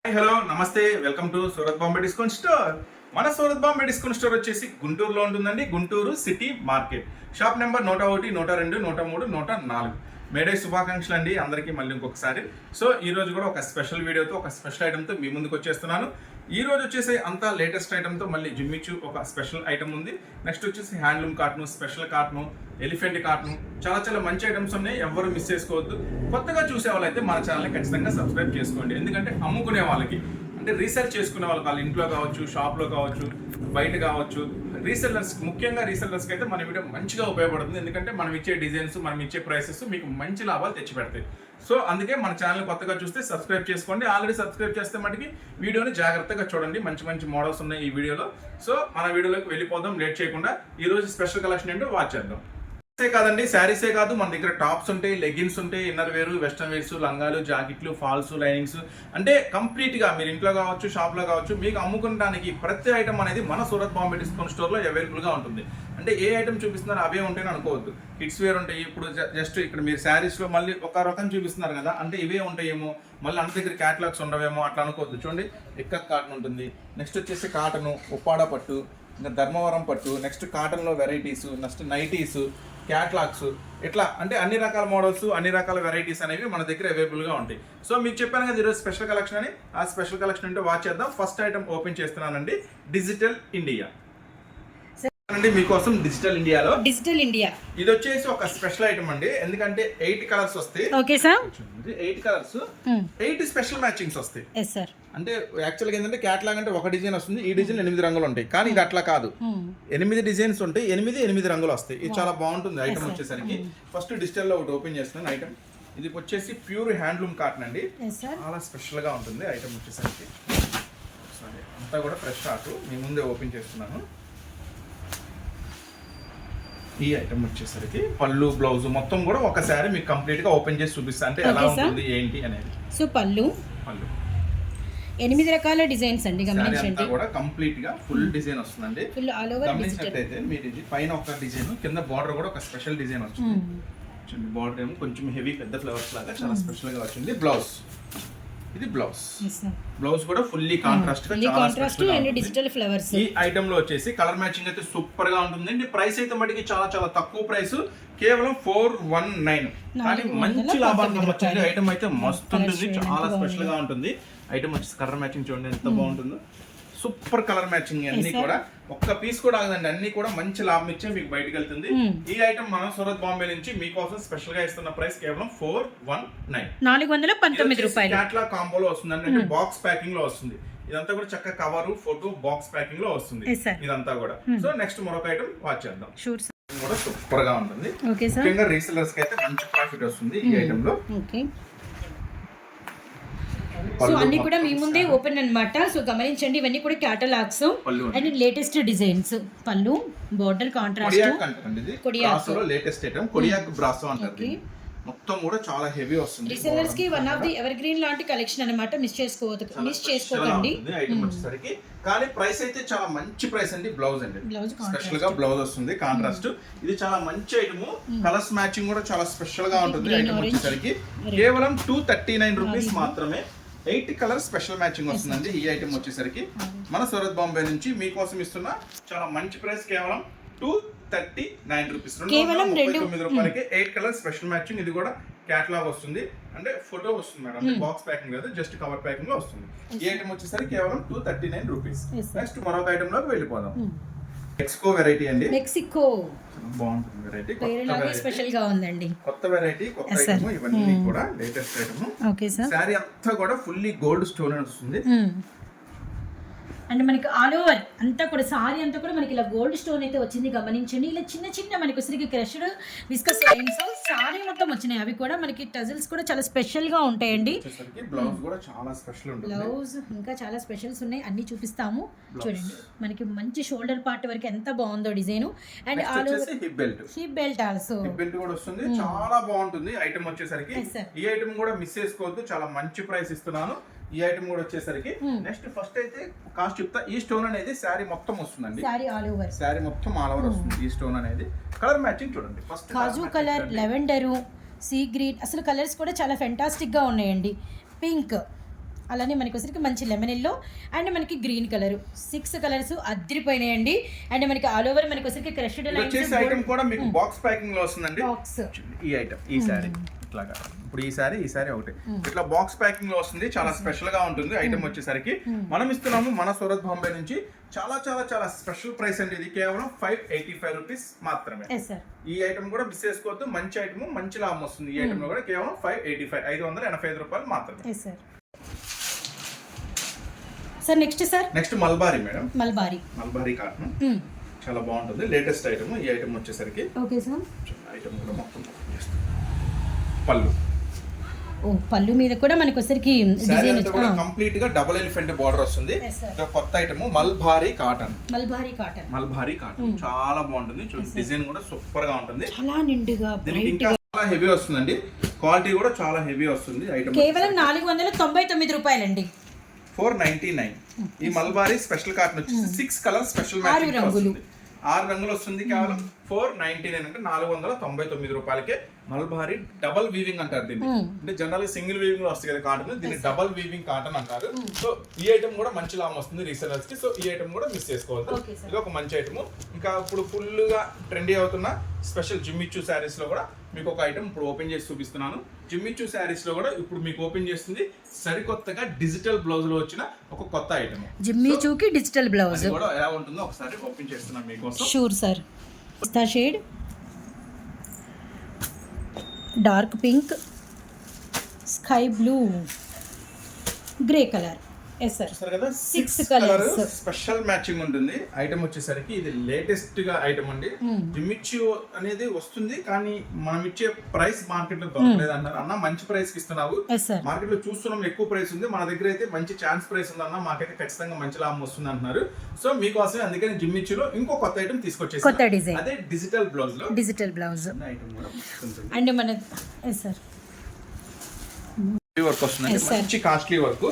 Hello నమస్తే welcome to Surat Bombay discount store. మన Surat Bombay discount store వచ్చేసి గుంటూరులో ఉంటుందండి. Guntur city market, shop number 101, 102, 103, 104. May Day శుభాకాంక్షలు అండి అందరికీ మళ్ళీ ఇంకొకసారి. సో ఈ రోజు కూడా ఒక స్పెషల్ వీడియోతో, ఒక స్పెషల్ ఐటమ్తో మీ ముందుకు వచ్చేస్తున్నాను. ఈ రోజు వచ్చేసి అంతా లేటెస్ట్ ఐటమ్తో మళ్ళీ జిమ్మిచు ఒక స్పెషల్ ఐటమ్ ఉంది. నెక్స్ట్ వచ్చేసి handloom cotton, special cotton, elephant cotton, చాలా మంచి ఐటమ్స్ ఉన్నాయి. ఎవరు మిస్ చేసుకోవద్దు. కొత్తగా చూసే వాళ్ళైతే మన ఛానల్ని ఖచ్చితంగా సబ్స్క్రైబ్ చేసుకోండి. ఎందుకంటే అమ్ముకునే వాళ్ళకి, అంటే రీసెర్చ్ చేసుకునే వాళ్ళకి, వాళ్ళ ఇంట్లో కావచ్చు, షాప్లో కావచ్చు, బయట కావచ్చు, రీసెల్లర్స్, ముఖ్యంగా రీసెల్లర్స్కి అయితే మన వీడియో మంచిగా ఉపయోగపడుతుంది. ఎందుకంటే మనం ఇచ్చే డిజైన్స్, మనం ఇచ్చే ప్రైసెస్ మీకు మంచి లాభాలు తెచ్చిపెడతాయి. సో అందుకే మన ఛానల్ కొత్తగా చూస్తే సబ్స్క్రైబ్ చేసుకోండి. ఆల్రెడీ సబ్స్క్రైబ్ చేస్తే మటుకి వీడియోని జాగ్రత్తగా చూడండి. మంచి మోడల్స్ ఉన్నాయి ఈ వీడియోలో. సో మన వీడియోలోకి వెళ్ళిపోదాం లేట్ చేయకుండా. ఈ రోజు స్పెషల్ కలెక్షన్ ఏంటో వాచ్ చేద్దాం. కాదండి, శారీసే కాదు, మన దగ్గర టాప్స్ ఉంటాయి, లెగిన్స్ ఉంటాయి, ఇన్నర్ వేరు, వెస్టర్న్ వేర్స్, లంగాలు, జాకెట్లు, ఫాల్స్, లైనింగ్స్, అంటే కంప్లీట్గా మీరు ఇంట్లో కావచ్చు, షాప్లో కావచ్చు, మీకు అమ్ముకోవడానికి ప్రతి ఐటమ్ అనేది మన సూరత్ బాంబే డిస్కౌంట్ స్టోర్లో అవైలబుల్గా ఉంటుంది. అంటే ఏ ఐటమ్ చూపిస్తున్నారు అవే ఉంటాయని అనుకోవద్దు. కిడ్స్ వేర్ ఉంటాయి. ఇప్పుడు జస్ట్ ఇక్కడ మీరు శారీస్లో మళ్ళీ ఒక రకం చూపిస్తున్నారు కదా, అంటే ఇవే ఉంటాయేమో, మళ్ళీ అంత దగ్గర క్యాటలాగ్స్ ఉండవేమో అట్లా అనుకోవద్దు. చూడండి, ఎక్కత్ కాటన్ ఉంటుంది, నెక్స్ట్ వచ్చేసి కాటను, ఉప్పాడ పట్టు, ఇంకా ధర్మవరం పట్టు, నెక్స్ట్ కాటన్లో వెరైటీస్, నెక్స్ట్ నైటీస్, క్యాట్లాగ్స్, ఇట్లా అంటే అన్ని రకాల మోడల్స్, అన్ని రకాల వెరైటీస్ అనేవి మన దగ్గర అవైలబుల్గా ఉంటాయి. సో మీకు చెప్పాను కదా ఈరోజు స్పెషల్ కలెక్షన్ అని. ఆ స్పెషల్ కలెక్షన్ అంటే వాచ్ చేద్దాం. ఫస్ట్ ఐటమ్ ఓపెన్ చేస్తున్నానండి, డిజిటల్ ఇండియా అండి. మీకోసం డిజిటల్ ఇండియా ఇది వచ్చేసి ఒక స్పెషల్ ఐటమ్ అండి. ఎందుకంటే 8 కలర్స్ వస్తాయి. Okay sir, 8 colours, 8 special matchings వస్తాయి. అంటే యాక్చువల్గా ఏంటంటే క్యాట్లాగ్ అంటే ఒక డిజైన్ వస్తుంది, ఈ డిజైన్ 8 రంగులు ఉంటాయి. కానీ ఇది అట్లా కాదు, 8 డిజైన్స్ ఉంటాయి, 8 రంగులు వస్తాయి. ఇది చాలా బాగుంటుంది ఐటమ్ వచ్చేసరికి. ఫస్ట్ డిజిటల్ లో ఒకటి ఓపెన్ చేస్తున్నాను ఐటమ్. ఇది వచ్చేసి ప్యూర్ హ్యాండ్లూమ్ కాటన్ అండి. చాలా స్పెషల్ గా ఉంటుంది ఐటమ్ వచ్చేసరికి. సరే, అంతా కూడా ఫ్రెష్ ఆర్ట్ మీ ముందే ఓపెన్ చేస్తున్నాను. ఈ ఐటమ్ వచ్చేసరికి పళ్ళు, బ్లౌజ్ మొత్తం కూడా ఒకసారి మీకు కంప్లీట్ గా ఓపెన్ చేసి చూపిస్తా, అంటే ఎలా ఉంటుంది ఏంటి అనేది. సో పళ్ళు 8 రకాల డిజైన్స్ అండి, గమనించండి. కూడా కంప్లీట్ గా ఫుల్ డిజైన్ వస్తుందండి. గమనించినట్లయితే మీరు ఇది పైన ఒక డిజైన్, కింద బార్డర్ కూడా ఒక స్పెషల్ డిజైన్ వచ్చింది. బార్డర్ ఏమో కొంచెం హెవీ, పెద్ద ఫ్లవర్స్ లాగా చాలా స్పెషల్ గా వచ్చింది. బ్లౌజ్, ఇది బ్లౌజ్ కూడా ఫుల్లీ కాంట్రాస్ట్ డిజిటల్ ఫ్లవర్స్. ఈ ఐటమ్ లో వచ్చేసి కలర్ మ్యాచింగ్ అయితే సూపర్ గా ఉంటుంది. ప్రైస్ అయితే మటుకి చాలా తక్కువ ప్రైస్, కేవలం 419. కానీ మంచి లాభాలు నమ్మొచ్చండి. ఐటమ్ అయితే మస్తు ఉంటుంది, చాలా స్పెషల్ గా ఉంటుంది. ఐటమ్ వచ్చేసి కలర్ మ్యాచింగ్ చూడండి ఎంత బాగుంటుందో. సూపర్ కలర్ మ్యాచింగ్ అన్ని కూడా, ఒక్క పీస్ కూడా ఆగదండి, అన్ని కూడా మంచి లాభం ఇచ్చే మీకు బయటకు వెళ్తుంది. ఈ ఐటమ్ మనం సూరత్ బాంబే నుంచి మీకోసం స్పెషల్ గా ఇస్తున్న ప్రైస్ కేవలం 419 రూపాయలు. క్యాట్లాగ్ కాంబోలో వస్తుందండి, అంటే బాక్స్ ప్యాకింగ్ లో వస్తుంది. ఇదంతా కూడా చక్కగా కవర్, ఫోటో, బాక్స్ ప్యాకింగ్ లో వస్తుంది ఇదంతా కూడా. సో నెక్స్ట్ మరొక ఐటమ్ వాచ్ చేద్దాం. కూడా సూపర్ గా ఉంటుంది. ముఖ్యంగా రీసెలర్స్ కి అయితే మంచి ప్రాఫిట్ వస్తుంది ఈ ఐటమ్ లో. సో అన్ని కూడా మీ ముందే ఓపెన్ అన్నమాట. సో గమనించండి, ఇవన్నీ కూడా క్యాటలాగ్స్ అండ్ లేటెస్ట్ డిజైన్స్. పళ్ళు, border contrast, Kodiaq latest item, Kodiaq brasso అంటారు. మొత్తం కూడా చాలా హెవీ వస్తుంది. రీసెల్లర్స్ కి one of the ever green లాంటి కలెక్షన్ అన్నమాట. మిస్ చేసుకోకండి ఐటమ్ వచ్చేసరికి. కానీ ప్రైస్ అయితే చాలా మంచి ప్రైస్ అండి. బ్లౌజ్ అండి, స్పెషల్ గా బ్లౌజ్ వస్తుంది కాంట్రాస్ట్. ఇది చాలా మంచి ఐటమ్, కలర్స్ మ్యాచింగ్ కూడా చాలా స్పెషల్ గా ఉంటుంది. ఐటమ్ వచ్చేసరికి కేవలం 239 రూపీస్ మాత్రమే. 8 కలర్ స్పెషల్ మ్యాచింగ్ వస్తుందండి ఈ ఐటమ్ వచ్చేసరికి. మన సూరత్ బాంబే నుంచి మీకోసం ఇస్తున్న చాలా మంచి ప్రైస్, కేవలం 239 రూపీస్, 239 రూపాయలకి 8 కలర్ స్పెషల్ మ్యాచింగ్. ఇది కూడా క్యాటలాగ్ వస్తుంది, అంటే ఫోటో వస్తుంది మేడం, అంటే బాక్స్ ప్యాకింగ్ లేదు, జస్ట్ కవర్ ప్యాకింగ్ లో వస్తుంది. ఈ ఐటమ్ వచ్చేసరికి కేవలం 239 రూపీస్. నెక్స్ట్ మరొక ఐటమ్ లోకి వెళ్ళిపోదాం. మెక్సికో వెరైటీ అండి. మెక్సికో బాగుంటుంది వెరైటీ, స్పెషల్ గా ఉందండి. కొత్త వెరైటీ, కొత్త ఐటమ్, ఇవన్నీ కూడా latest item. Okay sir. Sorry అంతా కూడా ఫుల్లీ గోల్డ్ స్టోన్ వస్తుంది. అంటే మనకి ఆల్ ఓవర్ అంతా కూడా సారీ అంతా కూడా మనకి ఇలా గోల్డ్ స్టోన్ అయితే వచ్చింది. గమనించండి, ఇలా చిన్న మనకి ఉసిరికి క్రష్డ్ విస్కస్ లైన్స్ సారీ మొత్తం వచ్చినాయి. అవి కూడా మనకి టజల్స్ కూడా చాలా స్పెషల్ గా ఉంటాయండి. బ్లౌజ్ కూడా చాలా స్పెషల్ ఉంటుంది. బ్లౌజ్ ఇంకా చాలా స్పెషల్స్ ఉన్నాయి, అన్ని చూపిస్తాము. చూడండి, మనకి మంచి షోల్డర్ పార్ట్ వరకు ఎంత బాగుందో design. And all over hip belt also, hip belt కూడా వస్తుంది. చాలా బాగుంటుంది ఐటమ్ వచ్చేసరికి. ఈ ఐటమ్ కూడా మిస్ చేసుకోవద్దు, చాలా మంచి ప్రైస్ ఇస్తున్నాను. ఈ ఐటమ్ కూడా వచ్చేసరికి నెక్స్ట్ ఫస్ట్ అయితే కాస్ట్ చెప్తా. ఈ స్టోన్ అనేది శారీ మొత్తం వస్తుందండి, శారీ మొత్తం ఆల్ ఓవర్ వస్తుంది. ఈ స్టోన్ అనేది కలర్ మ్యాచింగ్ చూడండి. ఫస్ట్ కాజు కలర్, లెవెండరు, సీ గ్రీన్, అసలు కలర్స్ కూడా చాలా ఫెంటాస్టిక్ గా ఉన్నాయండి. పింక్, అలానే మనకి వచ్చరికి మంచి లెమన్ ఎల్లో అండ్ మనకి గ్రీన్ కలర్ 6 కలర్స్ అద్దరిపోయినాయండి. అండ్ మనకి ఆల్ ఓవర్ మనకి వచ్చరికి క్రష్డ్ వచ్చేసి ఐటమ్ కూడా మీకు బాక్స్ ప్యాకింగ్ లో వస్తుందండి. బాక్స్ ఈ ఐటమ్ ఈ సారీ ఇట్లాగా ఇప్పుడు ఈ సారీ ఒకటి ఇట్లా బాక్స్ ప్యాకింగ్ లో వస్తుంది. చాలా స్పెషల్ గా ఉంటుంది ఐటమ్ వచ్చేసరికి. మనం ఇస్తున్నాము మన సూరత్ బాంబే నుంచి చాలా చాలా చాలా స్పెషల్ ప్రైస్ అండి. ఇది కేవలం 585 రూపీస్ మాత్రమే. ఈ ఐటమ్ కూడా మిస్ చేసుకోవద్దు. మంచి ఐటమ్, మంచి లాభం వస్తుంది. ఈ ఐటమ్ లో కూడా కేవలం 585 రూపాయలు మాత్రమే. Sir next mulberry madam. Mulberry cotton చాలా బాగుంటుంది. Latest item. ఈ ఐటమ్ వచ్చేసరికి ఓకే సార్. ఐటమ్ కూడా మొత్తం పళ్ళు పళ్ళు మీద కూడా మనకి వచ్చరికి కంప్లీట్ గా డబుల్ ఎలిఫెంట్ బార్డర్ వస్తుంది. కొత్త ఐటమ్ మల్బారీ కాటన్ చాలా బాగుంటుంది. డిజైన్ కూడా సూపర్ గా ఉంటుంది. చాలా నిండుగా చాలా హెవీ వస్తుందండి. క్వాలిటీ కూడా చాలా హెవీ వస్తుంది. ఐటమ్ కేవలం 499 రూపాయలండి. 499. ఈ మల్బారీ స్పెషల్ కాటన్ వచ్చేసి 6 కలర్ స్పెషల్ మ్యాచింగ్ వస్తుంది. 6 రంగులు వస్తుంది. కేవలం 499 అంటే 499 రూపాయలకే మల్బారీ డబల్ వీవింగ్ అంటారు దీన్ని. అంటే జనరల్ గా సింగిల్ వీవింగ్ లో వస్తుంది కదా కాటన్, దీన్ని డబల్ వీవింగ్ కాటన్ అంటారు. సో ఈ ఐటమ్ కూడా మంచి లాభం వస్తుంది రీసెలర్స్ కి. సో ఈ ఐటమ్ కూడా మిస్ చేసుకోవద్దు. ఇది ఒక మంచి ఐటమ్. ఇంకా ఇప్పుడు ఫుల్ గా ట్రెండీ అవుతున్న స్పెషల్ జిమ్మిచూ శారీస్ లో కూడా మీకు ఒక ఐటమ్ ఇప్పుడు ఓపెన్ చేసి చూపిస్తున్నాను. జిమ్మిచూ శారీస్ లో కూడా ఇప్పుడు మీకు ఓపెన్ చేస్తుంది సరికొత్తగా డిజిటల్ బ్లౌజ్ లో వచ్చిన ఒక కొత్త ఐటమ్. జిమ్మిచూకి డిజిటల్ బ్లౌజ్ కూడా ఎలా ఉంటుందో ఒకసారి ఓపెన్ చేస్తున్నాను మీకోసం. Sure sir. Pista shade, dark pink, sky blue, grey colour. కదా 6 కలర్స్ స్పెషల్ మ్యాచింగ్ ఉంటుంది. ఐటమ్ వచ్చేసరికి ఇది లేటెస్ట్ గా ఐటమ్ అండి. జిమ్మిచూ అనేది వస్తుంది కానీ మనం ఇచ్చే ప్రైస్ మార్కెట్ లో దొరకలేదు అన్నారు. అన్న మంచి ప్రైస్ కి ఇస్తున్నావు, మార్కెట్ లో చూస్తున్నాం ఎక్కువ ప్రైస్ ఉంది, మన దగ్గర అయితే మంచి ఛాన్స్ ప్రైస్ ఉంది అన్న, మాకైతే ఖచ్చితంగా మంచి లాభం వస్తుంది అంటున్నారు. సో మీకోసమే అందుకని జిమ్మిచూలో ఇంకో కొత్త ఐటమ్ తీసుకొచ్చేసి కొత్త డిజైన్, అదే డిజిటల్ బ్లౌజ్ ఐటమ్ కూడా అండ్ మన సార్ వర్క్ వస్తుందండి. మంచి కాస్ట్లీ వర్క్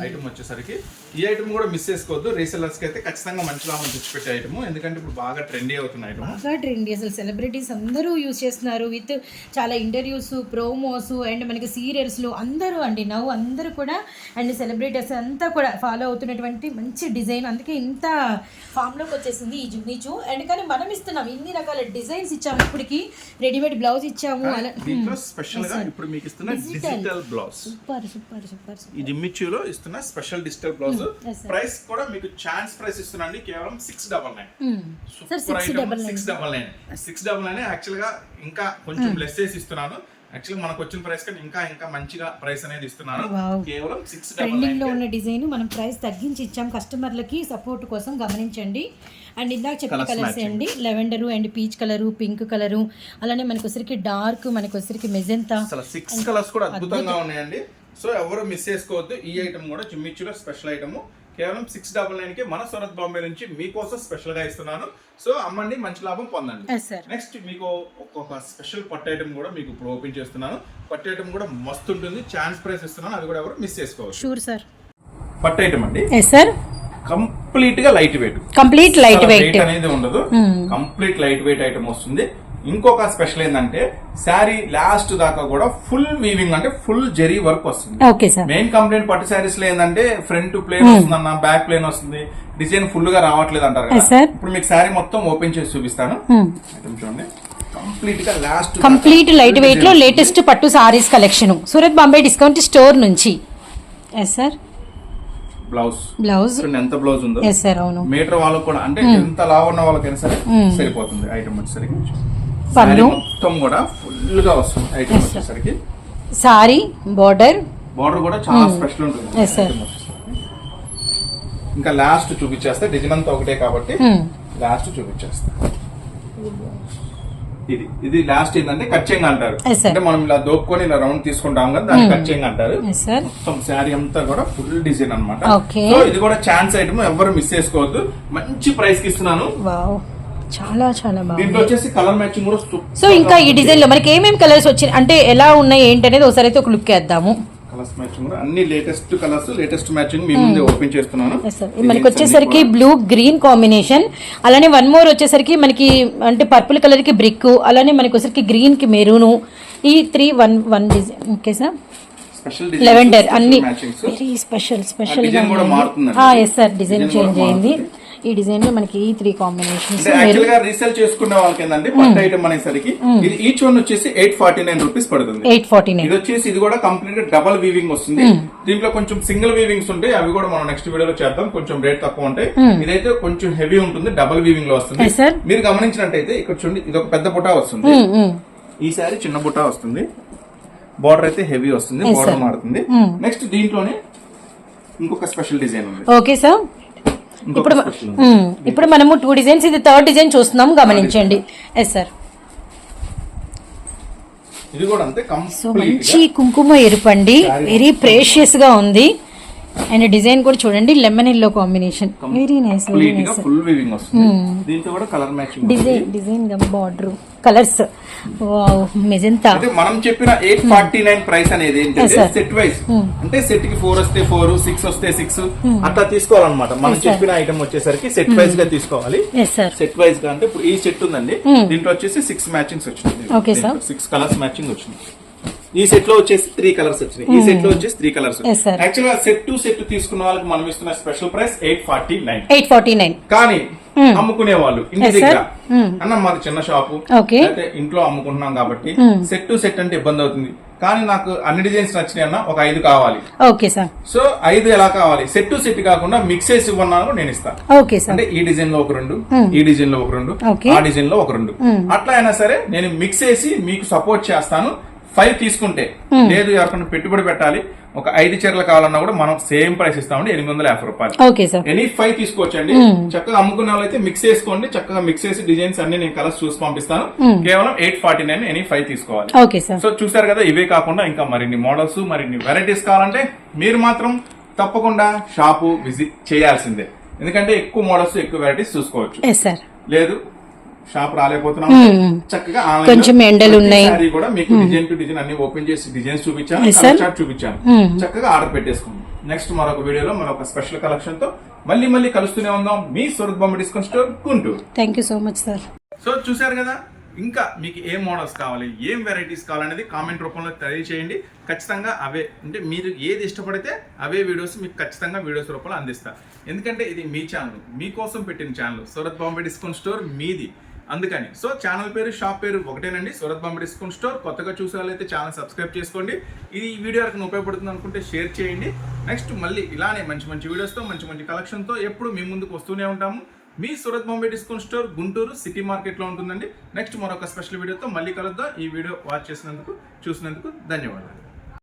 ఐటమ్ వచ్చేసరికి. ఈ ఐటమ్ కూడా మిస్ చేసుకోవద్దు. రీసెలర్స్ కి అయితే ఖచ్చితంగా మంచి లాభం తెచ్చిపెట్టే ఐటమ్. ఎందుకంటే ఇప్పుడు బాగా ట్రెండీ అవుతున్న ఐటమ్. బాగా ట్రెండీ, అసలు సెలబ్రిటీస్ అందరూ యూజ్ చేస్తున్నారు. విత్ చాలా ఇంటర్వ్యూస్, ప్రోమోస్ అండ్ మనకి సీరియల్స్ లో అందరూ అండి నవ్వు అందరూ కూడా అండ్ సెలబ్రిటీస్ అంతా కూడా ఫాలో అవుతున్నటువంటి మంచి డిజైన్. అందుకే ఇంత ఫామ్ లోకి వచ్చేసింది ఈ జిమ్మిచూ. అండ్ కానీ మనం ఇస్తున్నాం ఇన్ని రకాల డిజైన్స్ ఇచ్చాము. ఇప్పటికి రెడీమేడ్ బ్లౌజ్ ఇచ్చాము. స్పెషల్ గా ఇప్పుడు మీకు ఇస్తున్న డిజిటల్ బ్లౌజ్ సూపర్. ఈ జిమ్మిచూలో ఇస్తున్న స్పెషల్ డిజిటల్ బ్లౌజ్. ప్రైస్ కూడా మీకు ఛాన్స్ ప్రైస్ ఇస్తున్నాండి కేవలం 699. Super item 699. యాక్చువల్ గా ఇంకా కొంచెం లెస్ చేసి ఇస్తున్నాను. యాక్చువల్లీ మనకు వచ్చిన ప్రైస్ కంటే ఇంకా మంచిగా ప్రైస్ అనేది ఇస్తున్నాను. కేవలం 699. ట్రెండింగ్ లో ఉన్న డిజైన్ మనం ప్రైస్ తగ్గించి ఇచ్చాం కస్టమర్లకి సపోర్ట్ కోసం, గమనించండి. అండ్ ఇందాక చెప్పిన కలర్స్ అండి, lavender and peach colour, pink colour, అలానే మనకి వచ్చరికి డార్క్, మనకి వచ్చరికి మెజెంతా. 6 కలర్స్ కూడా అద్భుతంగా ఉన్నాయండి. సో ఎవరు మిస్ చేసుకోవద్దు. ఈ ఐటమ్ కూడా జిమ్మిచూలో స్పెషల్ ఐటమ్ కేవలం 699 కి మన సూరత్ బాంబే నుంచి మీకోసం స్పెషల్ గా ఇస్తున్నాను. సో అమ్మండి, మంచి లాభం పొందండి. నెక్స్ట్ మీకు ఒక స్పెషల్ పట్టు ఐటమ్ కూడా మీకు ఇప్పుడు ఓపెన్ చేస్తున్నాను. పట్టు ఐటమ్ కూడా మస్తు ఉంటుంది. ఛాన్స్ ప్రైస్ ఇస్తున్నాను, అది కూడా ఎవరు మిస్ చేసుకోవచ్చు. Sure sir. పట్టు ఐటమ్ అండి. సార్ కంప్లీట్ గా లైట్ వెయిట్, అనేది ఉండదు. కంప్లీట్ లైట్ వెయిట్ ఐటమ్ వస్తుంది. ఇంకొక స్పెషల్ ఏంటంటే శారీ లాస్ట్ దాకా కూడా ఫుల్ వీవింగ్, అంటే ఫుల్ జెరీ వర్క్ వస్తుంది. మెయిన్ కంప్లైంట్ పట్టు శారీస్ లో ఏంటంటే ఫ్రంట్ ప్లేన్ వస్తుంది అన్న, బ్యాక్ ప్లేన్ వస్తుంది, డిజైన్ ఫుల్ గా రావట్లేదు అంటారు కదా. ఇప్పుడు మీకు శారీ మొత్తం ఓపెన్ చేసి చూపిస్తాను. చూడండి, కంప్లీట్ లైట్ వెయిట్ లో లేటెస్ట్ పట్టు saris collection Surat Bombay discount store నుంచి. సార్ బ్లౌజ్ ఎంత బ్లౌజ్ ఉందో మీటర్ వాళ్ళకు కూడా, అంటే ఎంత లావు ఉన్న వాళ్ళకైనా సరే సరిపోతుంది. ఐటమ్ వచ్చేసరికి మొత్తం కూడా ఫుల్ గా వస్తుంది. ఐటమ్ వచ్చేసరికి సారీ బార్డర్ కూడా చాలా స్పెషల్ ఉంటుంది. ఇంకా లాస్ట్ చూపించేస్తా, డిజైన్ అంతా ఒకటే కాబట్టి లాస్ట్ చూపించేస్తా. ఇది లాస్ట్ ఏంటంటే కచ్చెంగ్ అంటారు. అంటే మనం ఇలా దోపుకొని ఇలా రౌండ్ తీసుకుంటాం కదా, దాన్ని కచ్చెంగ్ అంటారు. మొత్తం శారీ అంతా కూడా ఫుల్ డిజైన్ అన్నమాట. సో ఇది కూడా ఛాన్స్ ఐటమ్, ఎవరు మిస్ చేసుకోవద్దు. మంచి ప్రైస్ కి ఇస్తున్నాను. చాలా చాలా బాగుంది. దీంట్లో వచ్చేసి కలర్ మ్యాచింగ్ కూడా. సో ఇంకా ఈ డిజైన్ లో మనకి ఏమేమి కలర్స్ వచ్చాయి అంటే ఎలా ఉన్నాయి ఏంటి అనేది ఒకసారి అయితే ఒక లుక్ వేద్దాము. కలర్స్ మ్యాచింగ్ కూడా అన్ని లేటెస్ట్ కలర్స్, లేటెస్ట్ మ్యాచింగ్ మీ ముందే ఓపెన్ చేస్తున్నాను. మనకి వచ్చేసరికి బ్లూ గ్రీన్ కాంబినేషన్, అలానే వన్ మోర్ వచ్చేసరికి మనకి అంటే పర్పుల్ కలర్ కి బ్రిక్, అలానే మనకి వచ్చేసరికి గ్రీన్ కి మెరూన్. ఈ 3 1 design. Okay sir, special lavender అన్ని మ్యాచింగ్స్. వెరీ స్పెషల్ గా డిజైన్ కూడా మారుతుందండి. ఎస్ సార్, డిజైన్ చేంజ్ అయింది. ఈ డిజైన్ లో మనకి 3 కాంబినేషన్స్. యాక్చువల్ గా రీసేల్ చేసుకునే వాళ్ళకి ఏంటంటే పట్టు ఐటమ్ అనేసరికి ఇది ఈచ్ వన్ వచ్చేసి 849 రూపీస్ పడుతుంది. 849. ఇది వచ్చేసి ఇది కూడా కంప్లీట్ గా డబల్ వీవింగ్ వస్తుంది. దీంట్లో కొంచెం సింగిల్ వీవింగ్స్ ఉంటాయి, అవి కూడా మనం నెక్స్ట్ వీడియోలో చేద్దాం. కొంచెం రేట్ తక్కువ ఉంటాయి. ఇదైతే కొంచెం హెవీ ఉంటుంది, డబల్ వీవింగ్ లో వస్తుంది. మీరు గమనించినట్టయితే ఇక్కడ చూడండి, ఇది ఒక పెద్ద బుటా వస్తుంది, ఈ సారీ చిన్న బుటా వస్తుంది. బార్డర్ అయితే హెవీ వస్తుంది, బార్డర్ మారుతుంది. నెక్స్ట్ దీంట్లోనే ఇంకొక స్పెషల్ డిజైన్ ఉంది. ఓకే సార్, ఇప్పుడు మనము 2 డిజైన్స్, ఇది 3rd డిజైన్ చూస్తున్నాం, గమనించండి. ఎస్ సార్, ఇది కూడా అంతే. సో మంచి కుంకుమ ఎరుపు అండి, వెరీ ప్రేషియస్ గా ఉంది. అండ్ డిజైన్ కూడా చూడండి, lemon yellow combination, very nice. Full weaving వస్తుంది. దీంతో కూడా colour matching design border colours, magenta. మనం చెప్పిన 849 ప్రైస్ అనేది ఏంటంటే సెట్ వైజ్, అంటే సెట్ కి 4 వస్తే 4, 6 వస్తే 6 అట్లా తీసుకోవాలన్నమాట. మనం చెప్పిన ఐటమ్ వచ్చేసరికి సెట్ వైజ్ గా తీసుకోవాలి. సెట్ వైజ్ గా అంటే ఇప్పుడు ఈ సెట్ ఉందండి, దీంట్లో వచ్చేసి 6 మ్యాచింగ్స్ వచ్చింది. 6 కలర్స్ మ్యాచింగ్ వచ్చింది. ఈ సెట్ లో వచ్చేసి 3 కలర్స్ వచ్చినాయి, ఈ సెట్ లో వచ్చేసి 3 కలర్స్. యాక్చువల్ గా సెట్ టు సెట్ తీసుకున్న వాళ్ళకి మనం ఇస్తున్న స్పెషల్ ప్రైస్ 849. కానీ అమ్ముకునే వాళ్ళు ఇంటి దగ్గర అన్న మాది చిన్న షాపు, అయితే ఇంట్లో అమ్ముకుంటున్నాం కాబట్టి సెట్ టు సెట్ అంటే ఇబ్బంది అవుతుంది. కానీ నాకు అన్ని డిజైన్స్ నచ్చినాయి అన్న, ఒక 5 కావాలి. Okay sir. సో 5 ఎలా కావాలి? సెట్ టు సెట్ కాకుండా మిక్స్ చేసి ఇవ్వన్నాను నేను ఇస్తాను. Okay sir. అంటే ఈ డిజైన్ లో ఒక 2, ఈ డిజైన్ లో ఒక 2, ఆ డిజైన్ లో ఒక 2, అట్లా అయినా సరే నేను మిక్స్ చేసి మీకు సపోర్ట్ చేస్తాను. 5 తీసుకుంటే, లేదు ఎవరికైనా పెట్టుబడి పెట్టాలి, ఒక 5 చీరలు కావాలన్నా కూడా మనం సేమ్ ప్రైస్ ఇస్తామండి, 850 రూపాయలు. Okay sir. ఎనీ 5 తీసుకోవచ్చండి. చక్కగా అమ్ముకునే వాళ్ళైతే మిక్స్ చేసుకోండి. చక్కగా మిక్స్ చేసి డిజైన్స్ అన్ని నేను కలర్స్ చూసి పంపిస్తాను. కేవలం 849, ఎనీ 5 తీసుకోవాలి. Okay sir. సో చూసారు కదా, ఇవే కాకుండా ఇంకా మరిన్ని మోడల్స్, మరిన్ని వెరైటీస్ కావాలంటే మీరు మాత్రం తప్పకుండా షాపు విజిట్ చేయాల్సిందే. ఎందుకంటే ఎక్కువ మోడల్స్, ఎక్కువ వెరైటీస్ చూసుకోవచ్చు. లేదు షాప్ రాలేకపోతున్నాం, చక్కగా కొంచెం ఎండలు ఉన్నాయి, కూడా మీకు డిజైన్ టు డిజైన్ అన్ని ఓపెన్ చేసి డిజైన్స్ చూపించాను, చార్ట్ చూపించాను. చక్కగా ఆర్డర్ పెట్టేసుకోండి. నెక్స్ట్ మరొక వీడియోలో మరొక స్పెషల్ కలెక్షన్ తో మళ్ళీ కలుస్తూనే ఉందాం. మీ Surat Bombay discount store, Guntur. Thank you so much sir. So చూసారు కదా, ఇంకా మీకు ఏం మోడల్స్ కావాలి, ఏం వెరైటీస్ కావాలనేది కామెంట్ రూపంలో తెలియజేయండి. ఖచ్చితంగా అవే, అంటే మీరు ఏది ఇష్టపడితే అవే వీడియోస్ మీకు ఖచ్చితంగా వీడియోస్ రూపంలో అందిస్తారు. ఎందుకంటే ఇది మీ ఛానల్, మీకోసం పెట్టిన channel. Surat Bombay discount store మీది, అందుకని. సో ఛానల్ పేరు, షాప్ పేరు ఒకటేనండి, సూరత్ బాంబే డిస్కౌంట్ స్టోర్. కొత్తగా చూసే వాళ్ళైతే ఛానల్ సబ్స్క్రైబ్ చేసుకోండి. ఇది ఈ వీడియో వరకు ఉపయోగపడుతుంది అనుకుంటే షేర్ చేయండి. నెక్స్ట్ మళ్ళీ ఇలానే మంచి వీడియోస్తో, మంచి కలెక్షన్తో ఎప్పుడు మీ ముందుకు వస్తూనే ఉంటాము. మీ Surat Bombay discount store, Guntur city market లో ఉంటుందండి. నెక్స్ట్ మరొక స్పెషల్ వీడియోతో మళ్ళీ కలుద్దాం. ఈ వీడియో వాచ్ చేసినందుకు, చూసినందుకు ధన్యవాదాలు.